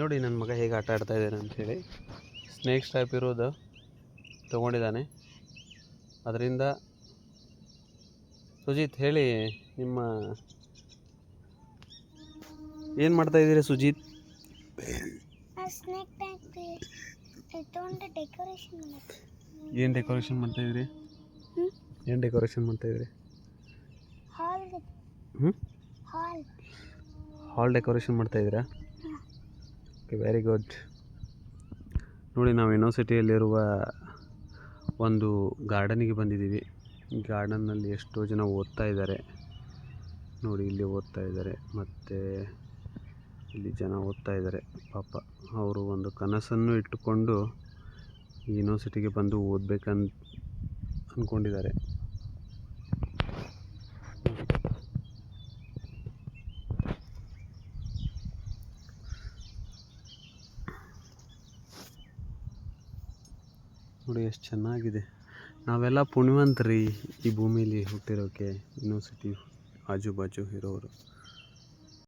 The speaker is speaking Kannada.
ನೋಡಿ ನನ್ನ ಮಗ ಹೇಗೆ ಆಟ ಆಡ್ತಾ ಇದ್ದಾನೆ ಅಂಥೇಳಿ. ಸ್ನೇಕ್ಸ್ ಟೈಪ್ ಇರೋದು ತೊಗೊಂಡಿದ್ದಾನೆ. ಅದರಿಂದ ಸುಜಿತ್ ಹೇಳಿ, ನಿಮ್ಮ ಏನು ಮಾಡ್ತಾ ಇದ್ದೀರಿ ಸುಜಿತ್? ಸ್ನೇಕ್ ಟ್ಯಾಂಕ್ ತೊಗೊಂಡು ಡೆಕೋರೇಷನ್ ಮಾಡಿ. ಏನು ಡೆಕೋರೇಷನ್ ಮಾಡ್ತಾಯಿದ್ರಿ? ಏನು ಡೆಕೋರೇಷನ್ ಮಾಡ್ತಾಯಿದ್ರಿ? ಹಾಲ್ಗೆ. ಹಾಲ್ ಹಾಲ್ ಡೆಕೋರೇಷನ್ ಮಾಡ್ತಾಯಿದ್ದೀರಾ? Okay, very good. ನೋಡಿ, ನಾವು ಯೂನಿವರ್ಸಿಟಿಯಲ್ಲಿರುವ ಒಂದು ಗಾರ್ಡನಿಗೆ ಬಂದಿದ್ದೀವಿ. ಈ ಗಾರ್ಡನ್ನಲ್ಲಿ ಎಷ್ಟೋ ಜನ ಓದ್ತಾ ಇದ್ದಾರೆ. ನೋಡಿ, ಇಲ್ಲಿ ಓದ್ತಾ ಇದ್ದಾರೆ ಮತ್ತು ಇಲ್ಲಿ ಜನ ಓದ್ತಾ ಇದ್ದಾರೆ. ಪಾಪ ಅವರು ಒಂದು ಕನಸನ್ನು ಇಟ್ಟುಕೊಂಡು ಈ ಯೂನಿವರ್ಸಿಟಿಗೆ ಬಂದು ಓದಬೇಕಂತ ಅಂದ್ಕೊಂಡಿದ್ದಾರೆ. ನೋಡಿ ಎಷ್ಟು ಚೆನ್ನಾಗಿದೆ. ನಾವೆಲ್ಲ ಪುಣ್ಯವಂತರಿ ಈ ಭೂಮಿಲಿ ಹುಟ್ಟಿರೋಕ್ಕೆ, ಯೂನಿವರ್ಸಿಟಿ ಆಜು ಬಾಜು ಇರೋರು.